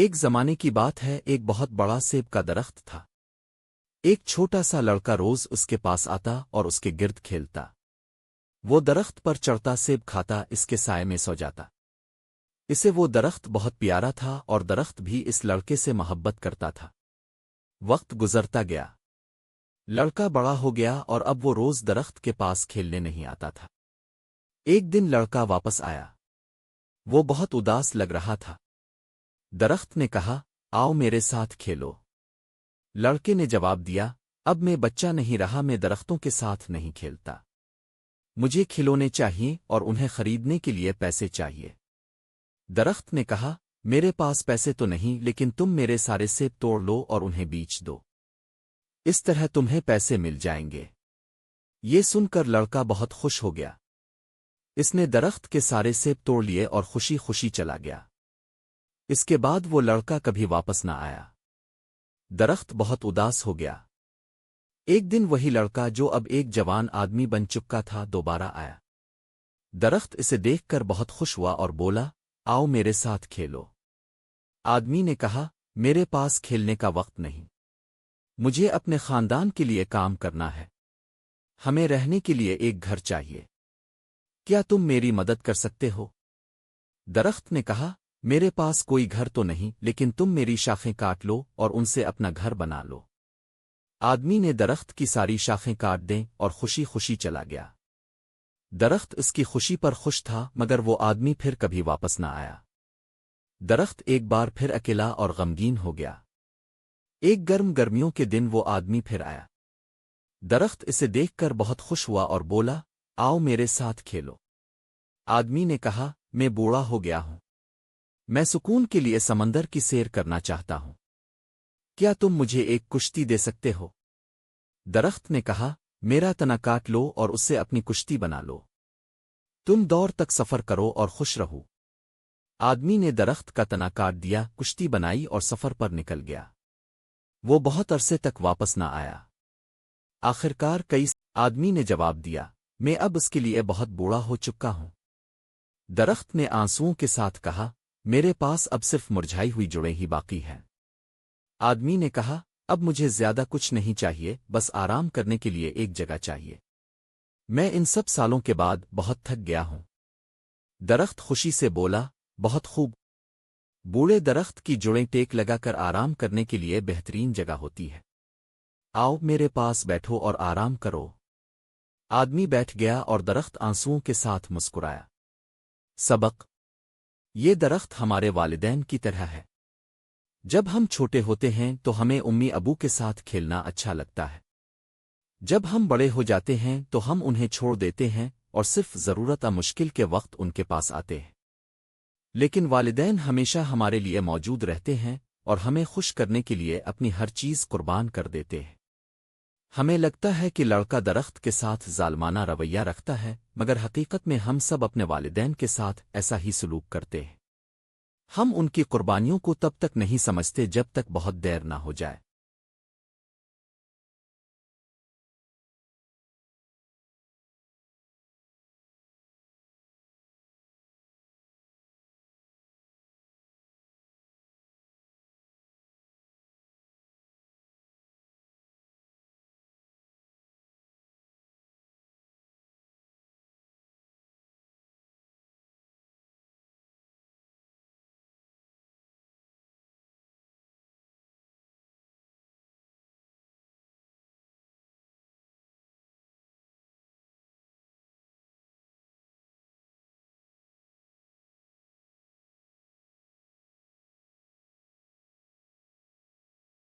ایک زمانے کی بات ہے، ایک بہت بڑا سیب کا درخت تھا۔ ایک چھوٹا سا لڑکا روز اس کے پاس آتا اور اس کے گرد کھیلتا۔ وہ درخت پر چڑھتا، سیب کھاتا، اس کے سائے میں سو جاتا۔ اسے وہ درخت بہت پیارا تھا اور درخت بھی اس لڑکے سے محبت کرتا تھا۔ وقت گزرتا گیا، لڑکا بڑا ہو گیا اور اب وہ روز درخت کے پاس کھیلنے نہیں آتا تھا۔ ایک دن لڑکا واپس آیا، وہ بہت اداس لگ رہا تھا۔ درخت نے کہا، آؤ میرے ساتھ کھیلو۔ لڑکے نے جواب دیا، اب میں بچہ نہیں رہا، میں درختوں کے ساتھ نہیں کھیلتا۔ مجھے کھلونے چاہیے اور انہیں خریدنے کے لیے پیسے چاہیے۔ درخت نے کہا، میرے پاس پیسے تو نہیں، لیکن تم میرے سارے سیب توڑ لو اور انہیں بیچ دو، اس طرح تمہیں پیسے مل جائیں گے۔ یہ سن کر لڑکا بہت خوش ہو گیا۔ اس نے درخت کے سارے سیب توڑ لیے اور خوشی خوشی چلا گیا۔ اس کے بعد وہ لڑکا کبھی واپس نہ آیا۔ درخت بہت اداس ہو گیا۔ ایک دن وہی لڑکا جو اب ایک جوان آدمی بن چکا تھا دوبارہ آیا۔ درخت اسے دیکھ کر بہت خوش ہوا اور بولا، آؤ میرے ساتھ کھیلو۔ آدمی نے کہا، میرے پاس کھیلنے کا وقت نہیں، مجھے اپنے خاندان کے لیے کام کرنا ہے، ہمیں رہنے کے لیے ایک گھر چاہیے، کیا تم میری مدد کر سکتے ہو؟ درخت نے کہا، میرے پاس کوئی گھر تو نہیں، لیکن تم میری شاخیں کاٹ لو اور ان سے اپنا گھر بنا لو۔ آدمی نے درخت کی ساری شاخیں کاٹ دیں اور خوشی خوشی چلا گیا۔ درخت اس کی خوشی پر خوش تھا، مگر وہ آدمی پھر کبھی واپس نہ آیا۔ درخت ایک بار پھر اکیلا اور غمگین ہو گیا۔ ایک گرمیوں کے دن وہ آدمی پھر آیا۔ درخت اسے دیکھ کر بہت خوش ہوا اور بولا، آؤ میرے ساتھ کھیلو۔ آدمی نے کہا، میں بوڑھا ہو گیا ہوں، میں سکون کے لیے سمندر کی سیر کرنا چاہتا ہوں، کیا تم مجھے ایک کشتی دے سکتے ہو؟ درخت نے کہا، میرا تنا کاٹ لو اور اس سے اپنی کشتی بنا لو، تم دور تک سفر کرو اور خوش رہو۔ آدمی نے درخت کا تنا کاٹ دیا، کشتی بنائی اور سفر پر نکل گیا۔ وہ بہت عرصے تک واپس نہ آیا۔ آخرکار آدمی نے جواب دیا، میں اب اس کے لیے بہت بوڑھا ہو چکا ہوں۔ درخت نے آنسوؤں کے ساتھ کہا، میرے پاس اب صرف مرجھائی ہوئی جڑیں ہی باقی ہیں۔ آدمی نے کہا، اب مجھے زیادہ کچھ نہیں چاہیے، بس آرام کرنے کے لیے ایک جگہ چاہیے، میں ان سب سالوں کے بعد بہت تھک گیا ہوں۔ درخت خوشی سے بولا، بہت خوب، بوڑھے درخت کی جڑیں ٹیک لگا کر آرام کرنے کے لیے بہترین جگہ ہوتی ہے، آؤ میرے پاس بیٹھو اور آرام کرو۔ آدمی بیٹھ گیا اور درخت آنسوؤں کے ساتھ مسکرایا۔ سبق: یہ درخت ہمارے والدین کی طرح ہے۔ جب ہم چھوٹے ہوتے ہیں تو ہمیں امی ابو کے ساتھ کھیلنا اچھا لگتا ہے۔ جب ہم بڑے ہو جاتے ہیں تو ہم انہیں چھوڑ دیتے ہیں اور صرف ضرورت مشکل کے وقت ان کے پاس آتے ہیں۔ لیکن والدین ہمیشہ ہمارے لیے موجود رہتے ہیں اور ہمیں خوش کرنے کے لیے اپنی ہر چیز قربان کر دیتے ہیں۔ ہمیں لگتا ہے کہ لڑکا درخت کے ساتھ ظالمانہ رویہ رکھتا ہے، مگر حقیقت میں ہم سب اپنے والدین کے ساتھ ایسا ہی سلوک کرتے ہیں۔ ہم ان کی قربانیوں کو تب تک نہیں سمجھتے جب تک بہت دیر نہ ہو جائے۔